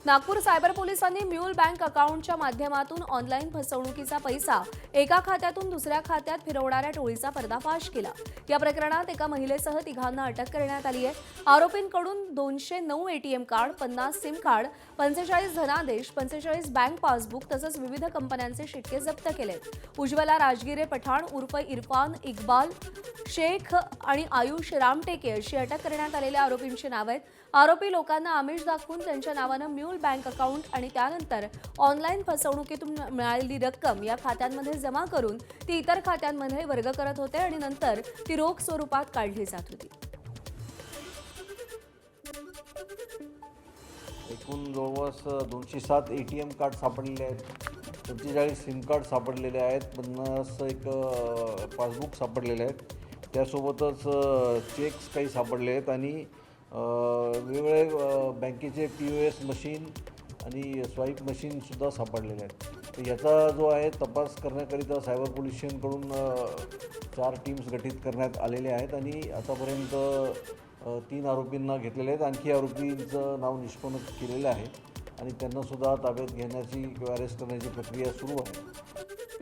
Nagpur cyber पोलिसांनी mule bank अकाउंटच्या माध्यमातून online फसवणुकीचा पैसा एका खात्यातून दुसऱ्या खात्यात फिरवणाऱ्या टोळीचा पर्दाफाश केला। या प्रकरणात एका महिलेसह तिघांना अटक करण्यात आली आहे। आरोपींकडून 209 एटीएम कार्ड, 50 सिम कार्ड, 45 धनादेश, 45 बँक पासबुक तसंच विविध कंपन्यांचे शिक्के जप्त केलेत। उज्ज्वला राजगिरे पठाण उर्फ इरफान इक्बाल शेख आणि आयुष रामटेके अशी अटक करण्यात आलेल्या आरोपींची नावे आहेत। आरोपी लोकांना आमिष दाखवून त्यांच्या नावाने म्यूल बँक अकाउंट आणि त्यानंतर ऑनलाईन फसवणुकीतून मिळालेली रक्कम या खात्यांमध्ये जमा करून ती इतर खात्यांमध्ये वर्ग करत होते आणि नंतर ती रोख स्वरूपात काढली जात होती। एकूण जवळपास 207 एटीएम कार्ड सापडलेले आहेत, 45 सिम कार्ड सापडलेले आहेत, 50 एक पासबुक सापडलेले आहेत, त्यासोबतच चेक्स काही सापडले आहेत आणि वेगवेगळे बँकेचे POS मशीन आणि स्वाईप मशीनसुद्धा सापडलेले आहेत। तर याचा जो आहे तपास करण्याकरिता सायबर पोलीस स्टेशनकडून 4 टीम्स गठीत करण्यात आलेले आहेत आणि आतापर्यंत 3 आरोपींना घेतलेले आहेत। आणखी आरोपींचं नाव निष्पन्न केलेलं आहे आणि त्यांनासुद्धा ताब्यात घेण्याची किंवा अरेस्ट करण्याची प्रक्रिया सुरू आहे।